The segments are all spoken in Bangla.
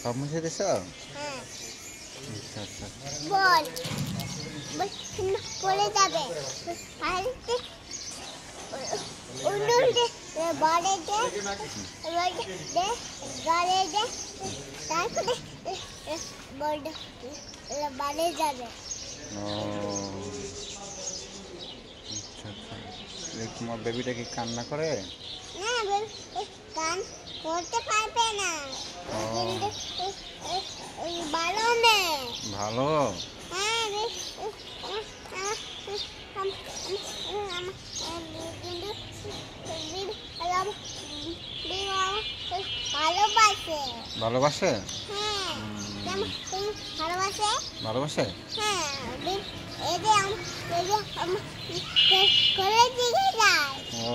সব মুছে দিছ? হ্যাঁ। আচ্ছা আচ্ছা। বল পড়ে যাবে বাড়ে দে গাড়ে দে তারপরে বাড়ে যাবে। ও আচ্ছা আচ্ছা। তোমার বেবিটা কি কান্না করে? না কান করতে পারবে না, কিন্তু ভালো মেয়ে। ভালো? হ্যাঁ ভালোবাসে। ভালোবাসে? হ্যাঁ ভালোবাসে। ভালোবাসে? হ্যাঁ এই যে করে দিকে যায়। ও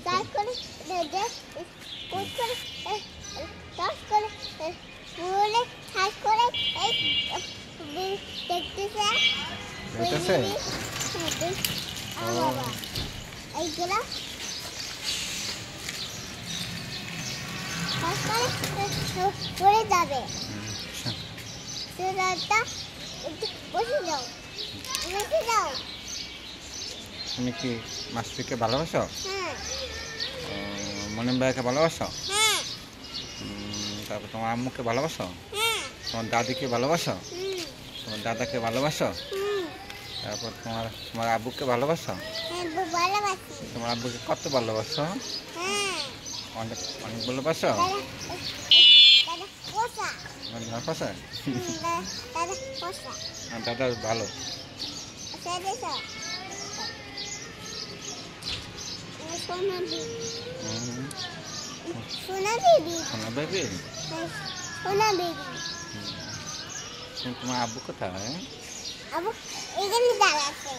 তারপরে দেখতেছে এইগুলা পড়ে যাবে। বসে যাও বসে যাও। তুমি কি মাস্টারকে ভালোবাসো? হ্যাঁ মনিম ভাইকে ভালোবাসো? হ্যাঁ তারপর তোমার আম্মুকে ভালোবাসো? হ্যাঁ তোমার দাদিকে ভালোবাসো? তোমার দাদাকে ভালোবাসো? তারপর তোমার আব্বুকে ভালোবাসো? ভালোবাসি। তোমার আব্বুকে কত ভালোবাসো? হ্যাঁ অনেক অনেক ভালোবাসো? ভালোবাসো? দাদা ভালো। সোনা বেবি সোনা বেবি? সোনা বেবি। তোমার আব্বু কোথায়? আবু এখানে দাঁড়াচ্ছে।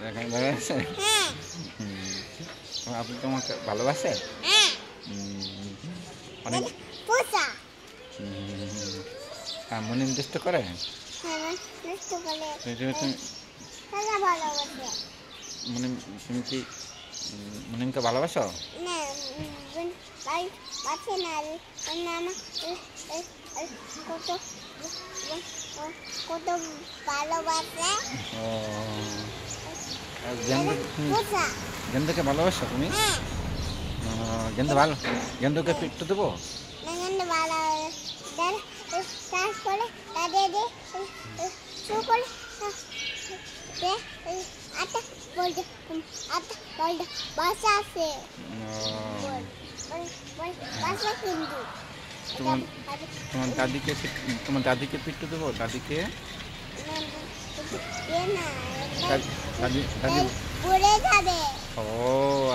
এখানে দাঁড়িয়ে আছে? হ্যাঁ তোমার আব্বু তোমাকে ভালোবাসে? হ্যাঁ অনেক পোষা। মনিম দুষ্ট করে? হ্যাঁ নষ্ট করে। তুমি ভালোবাসে। তুমি কি মনিমকে ভালোবাসো? না বাঁচে না আমার কত কত ভালোবাসে। গেন্দুকে ভালোবাসো তুমি? গেন্দু ভালো? গেন্দুকে পিট্টু দেবো? ভালো তারপরে তাদের করে আটা বলতে বাসা আছে। বাসা কিন্তু তোমার দাদিকে পিট্টু দেবো? দাদিকে দাদি দাদি পড়ে যাবে। ও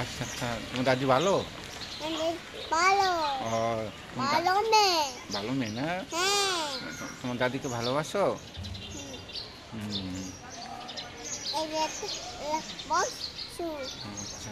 আচ্ছা আচ্ছা। তোমার দাদি ভালো? ভালো ও ভালো মেয়ে। ভালো মেয়ে না? হ্যাঁ তোমার দাদিকে ভালোবাসো? আচ্ছা